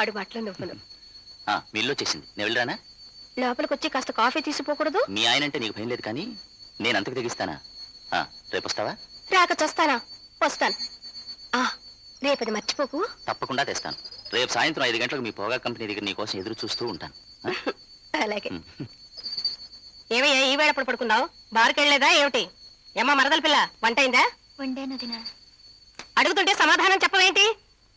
వాడి మాటలు నువ్వును. మీ ఇల్లు వచ్చేసింది, నేను వెళ్ళరానా? లోపలికి వచ్చి కాస్త కాఫీ తీసిపోకూడదు? మీ ఆయన అంటే నీకు భయం లేదు, కానీ నేను అంతకు తెగిస్తానా? రేపు వస్తావా? రాక చస్తానా? వస్తాను. రేపది మర్చిపోకు. తప్పకుండా తెస్తాను. రేపు సాయంత్రం 5 గంటలకు మీ పొగా కంపెనీ దగ్గర నీ కోసం ఎదురు చూస్తూ ఉంటాను. అలాగే. ఏమయ్యా ఈ వేళ ఎప్పుడు పడుకున్నావు? బారుకెళ్ళలేదా ఏమిటి? ఏమ్మా మరదల పిల్ల, వంట అయిందా? వండేను దినా. అడుగుతుంటే సమాధానం చెప్పవేంటి?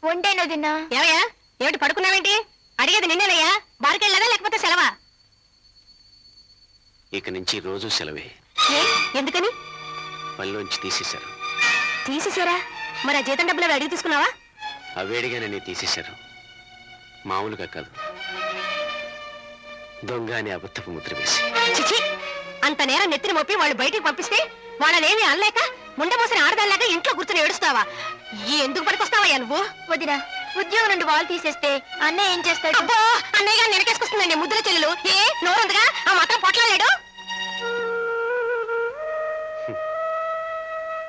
వండేను దినా. ఏమయ్యా ఏమిటి పడుకున్నావేంటి? అడిగేది నిన్నేనయ్యా. బారుకెళ్ళలేదా లేకపోతే సెలవా? ఇక నుంచి రోజు సెలవే. ఎందుకని? పనిలోంచి తీసేశారు. తీసేశారా? మరి ఆ జీతం డబ్బులు అడిగి తీసుకున్నావా? అవేడిగానే తీసేశారు. మామూలుగా కాదు, దొంగ అని అబద్ధపు ముద్ర వేసి. చిచి, అంత నేరం నెత్తిన మొప్పి వాళ్ళు బయటికి పంపిస్తే వాళ్ళనేమి అనలేక ముండమోసిన ఆడదాల్లాగా ఇంట్లో కూర్చొని ఏడుస్తావా? ఎందుకు పనికొస్తావయ్యా నువ్వు? వదినా, ఉద్యోగం నుండి వాళ్ళు తీసేస్తే అన్నయ్య ఏం చేస్తాడు? అబ్బో, అన్నయ్యగా వెనకేసుకొస్తుందండి ముద్దుల చెల్లెలు. నోరుందిగా ఆ మాత్రం పొట్లాడాడు.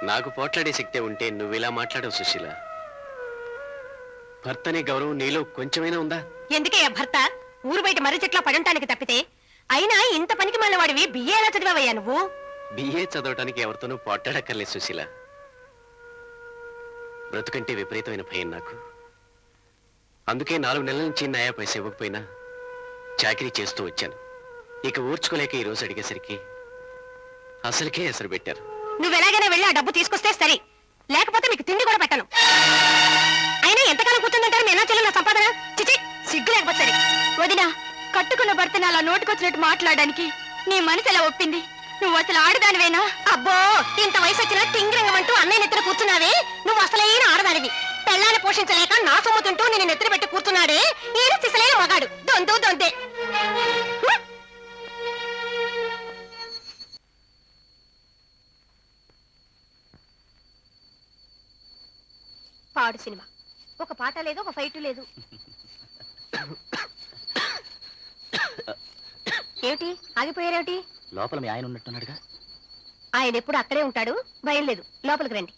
నాకు పోట్లాడే శక్తే ఉంటే నువ్వు ఇలా మాట్లాడవు సుశీల. భర్తనే గౌరవం నీలో కొంచెమైనా ఉందా? ఎందుకయ్యా భర్త ఊరు బయట మర్రి చెట్ల పడంటానికి తప్పితే? అయినా ఇంత పనికి మళ్ళీ వాడివి బిఏ ఎలా చదివావయ్యా నువ్వు? బిఏ చదవటానికి ఎవరితోనూ పోట్లాడక్కర్లేదు సుశీల. బ్రతుకంటే విపరీతమైన భయం నాకు. అందుకే 4 నెలల నుంచి నయా పైసా ఇవ్వకపోయినా చాకరీ చేస్తూ వచ్చాను. ఇక ఊర్చుకోలేక ఈ రోజు అడిగేసరికి అసలుకే ఎసరు పెట్టారు. నువ్వెలాగైనా వెళ్ళి ఆ డబ్బు తీసుకొస్తే సరే, లేకపోతే మీకు తిండి కూడా పెట్టను. అయినా ఎంతకాలం కూర్చుందంటారు మీ అన్నా చెల్లెలు నా సంపాదన? చిచి, సిగ్గు లేకపోతే సరే. వదినా, కట్టుకున్న భర్తను అలా నోటుకొచ్చినట్టు మాట్లాడడానికి నీ మనసు ఎలా ఒప్పింది? నువ్వు అసలు ఆడదానివేనా? అబ్బో, ఇంత వయసు వచ్చినా టింగిరంగమంటూ అన్నయ్య నెత్తిన కూర్చున్నావే, నువ్వు అసలైన ఆడదానివి. పెళ్ళాన్ని పోషించలేక నా సొమ్ము తింటూ నేను నెత్తిన పెట్టి కూర్చున్నాడే ఈయన సిసలైన మగాడు. దొంతే. పాడు సినిమా, ఒక పాట లేదు, ఒక ఫైట్ లేదు. ఏమిటి ఆగిపోయారేమిటి? లోపల మీ ఆయన ఉన్నట్టున్నాడుగా. ఆయన ఎప్పుడు అక్కడే ఉంటాడు, భయం లేదు. లోపలికి రండి.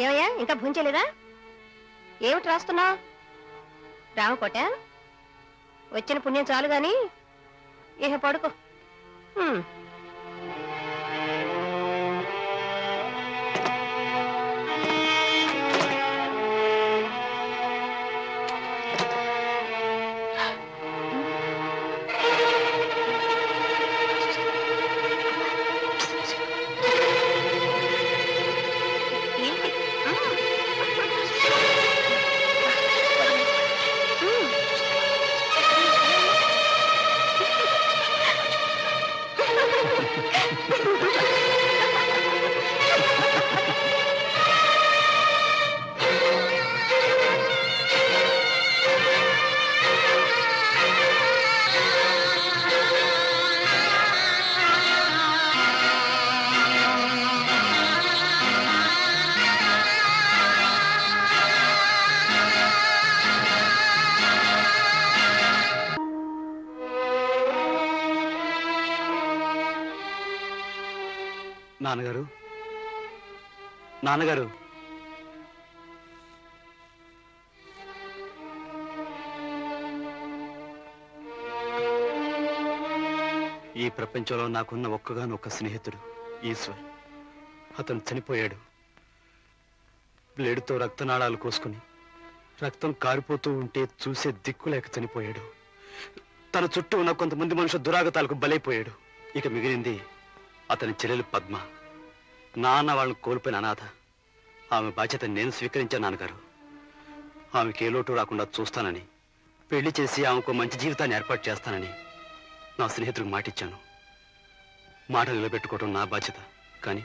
ఏమయ్యా ఇంకా భూంచలేదా? ఏమిటి రాస్తున్నావు? రామకోట, వచ్చిన పుణ్యం చాలు గాని ఇహ పడుకో. నాన్నగారు, ఈ ప్రపంచంలో నాకున్న ఒక్కగానొక్క స్నేహితుడు ఈశ్వర్. అతను చనిపోయాడు. బ్లేడుతో రక్తనాళాలు కోసుకుని రక్తం కారిపోతూ ఉంటే చూసే దిక్కు లేక చనిపోయాడు. తన చుట్టూ ఉన్న కొంతమంది మనుషుల దురాగతాలకు బలైపోయాడు. ఇక మిగిలింది అతని చెల్లెలు పద్మ. నాన్న వాళ్ళని కోల్పోయిన అనాథ. ఆమె బాధ్యత నేను స్వీకరించాను నాన్నగారు. ఆమెకి ఏ లోటు రాకుండా చూస్తానని, పెళ్లి చేసి ఆమెకు మంచి జీవితాన్ని ఏర్పాటు చేస్తానని నా స్నేహితుడికి మాటిచ్చాను. మాట నిలబెట్టుకోవడం నా బాధ్యత, కానీ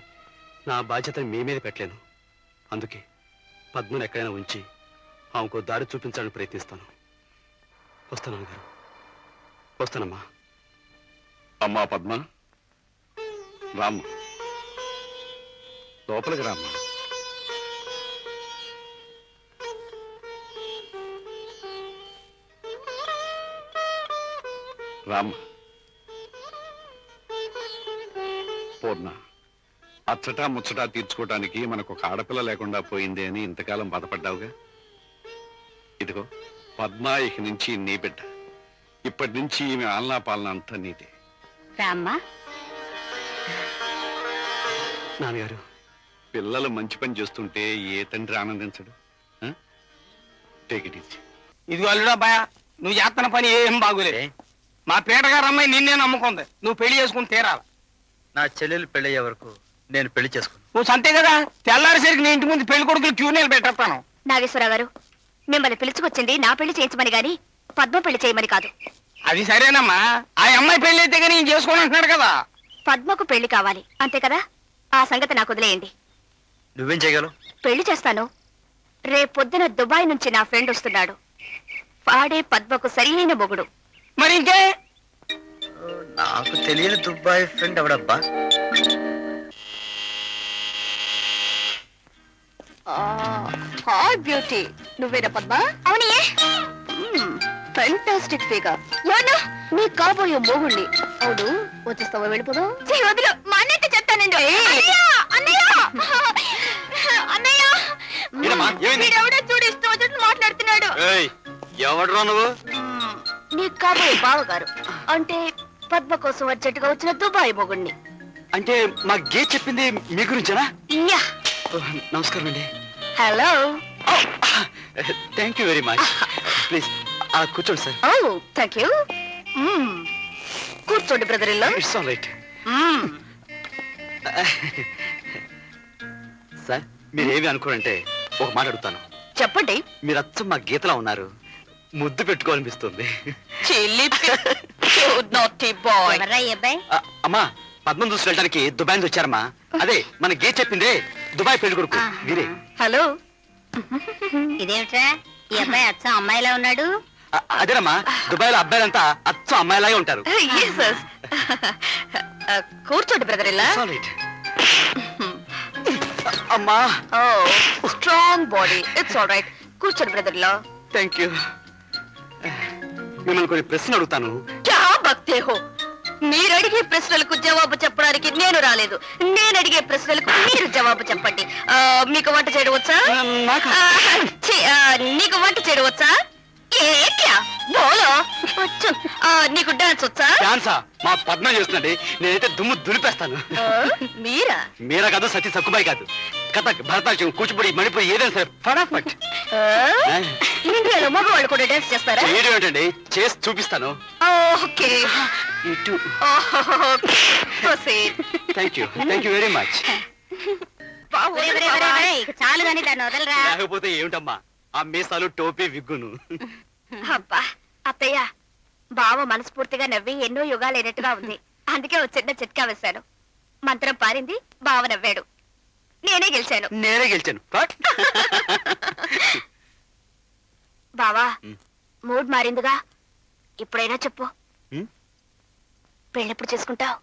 నా బాధ్యతని మీ మీద పెట్టలేను. అందుకే పద్మను ఎక్కడైనా ఉంచి ఆమెకు దారి చూపించాలని ప్రయత్నిస్తాను. వస్తాను నాన్నగారు, వస్తానమ్మా. అమ్మా పద్మ, రామ్మ, లోపలికి రామ్మా. రామ్మ, పూర్ణ, అచ్చటా ముచ్చటా తీర్చుకోవటానికి మనకు ఒక ఆడపిల్ల లేకుండా పోయింది అని ఇంతకాలం బాధపడ్డావుగా. ఇదిగో పద్మ ఇక నుంచి నీ బిడ్డ. ఇప్పటి నుంచి ఈమె ఆలనా పాలన అంతా నీదే. రామ్మా. నాన్నగారు, పిల్లలు మంచి పని చేస్తుంటే ఏ తండ్రి ఆనందించడు? Take it easy. ఇదిగో అల్లుడా బాయా, నువ్వు చేస్తున్న పని ఏం బాగులేదు. మా పీటగారు అమ్మాయి నిన్నే నమ్ముకుంది. నువ్వు పెళ్లి చేసుకుని తీరాలి. నా చెల్లెలు పెళ్ళయ్యే వరకు నేను పెళ్లి చేసుకున్నాను. నువ్వు సంతే కదా, తెల్లారిసరికి నీ ఇంటి ముందు పెళ్లి కొడుకులు క్యూ నేను పెట్టేస్తాను. నాగేశ్వరరావు గారు, మిమ్మల్ని పిలుచుకొచ్చింది నా పెళ్లి చేయించమని గాని పద్మ పెళ్లి చేయమని కాదు. అది సరేనమ్మా, ఆ అమ్మాయి పెళ్లి అయితే కానీ నేను చేసుకోని అంటున్నాడు కదా. పద్మకు పెళ్లి కావాలి అంతే కదా. ఆ సంగతి నాకు వదిలేయండి. నువ్వేం చేయగలవు? పెళ్లి చేస్తాను. రేపొద్దున దుబాయ్ నుంచి నా ఫ్రెండ్ వస్తున్నాడు. వాడే పద్మకు సరియైన మొగుడు. మరి ఇంకే నాకు తెలియని దుబాయ్ ఫ్రెండ్ ఎవడబ్బా? హాయ్ బ్యూటీ, నువ్వేనా పద్మ? అవునే. Fantastic figure. ఎవరు? నీ కాబోయే మొగుణ్ణి. అవును, వచ్చేస్తావా? వెళ్ళిపోదాం. వదిలు, మా అన్నయ్యతో చెప్తానండి. అన్నయ్య, వీడెవడో చూడు, ఇష్టం వచ్చినట్టు మాట్లాడుతున్నాడు. ఎవడరా నువ్వు? నీ కాబోయే బావగారు, అంటే పద్మ కోసం అర్జెంటుగా వచ్చిన దుబాయ్ మొగుణ్ణి. అంటే మా గే చెప్పింది మీ గురించేనా? యా. నమస్కారం అండి. Hello. Thank you very much. Please కూర్చోండి సార్. Oh thank you. కూర్చోండి బ్రదర్ ఇల్లు. It's all right. సార్, మీరేమి అనుకోరంటే ఒక మాట అడుగుతాను. చెప్పండి. మీరు అచ్చం మా గీతలా ఉన్నారు. ముద్దు పెట్టుకోవాలనిపిస్తుంది. అమ్మా, పద్మం చూసి వెళ్ళడానికి దుబాయ్ నుంచి వచ్చారమ్మా. అదే మన గే చెప్పిందే దుబాయ్ పెళ్లి కొడుకు వీరే. హలో. ఇదేమిట్రా, ఈ అబ్బాయి అచ్చం అమ్మాయిలా ఉన్నాడు. అదేనమ్మా, దుబాయ్ లో అబ్బాయిలంతా అచ్చం అమ్మాయిలాగే ఉంటారు. కూర్చోండి బ్రదర్ ఇల్లా. It's all right. అమ్మా. Oh strong body. It's all right. కూర్చోండి బ్రదర్ ఇల్లా. Thank you. మిమ్మల్ని కొన్ని ప్రశ్నలు అడుగుతాను. క్యా బక్తే హో. మీరు అడిగే ప్రశ్నలకు జవాబు చెప్పడానికి నేను రాలేదు. నేను అడిగే ప్రశ్నలకు మీరు జవాబు చెప్పండి. మీకు వంట చేయడం వచ్చా? నాకు నీకు వంట చేయడం వచ్చా? ఏ క్యా బోలో వచ్చు. నీకు డాన్స్ వచ్చా? డాన్సా? మా పద్మ చేస్తుందండి. నేనైతే దుమ్ము దులిపేస్తాను. మీరా? మీరా కాదు, సతీ సక్కుబాయి కాదు. కథక్, భరతనాట్యం, కూచిపూడి, మణిపూరి ఏదైనా సరే ఫటాఫట్. ఇండియాలో మగవాళ్ళు కూడా డాన్స్ చేస్తారా? చేయడం ఏంటండి, చేసి చూపిస్తాను. ఓకే. ఇటు. Thank you very much. చాలు గాని దాన్ని వదలరా. లేకపోతే ఏమిటమ్మా, ఆ మీసాలు, టోపీ, విగ్గును. అబ్బా అత్తయ్య, బావ మనస్ఫూర్తిగా నవ్వి ఎన్నో యుగాలైనట్టుగా ఉంది. అందుకే ఒక చిన్న చిట్కా వేశాను. మంత్రం పారింది, బావ నవ్వాడు. నేనే గెలిచాను. నేనే గెలిచాను. బావా, మూడ్ మారిందిగా. ఇప్పుడైనా చెప్పు, పెళ్ళెప్పుడు చేసుకుంటావు?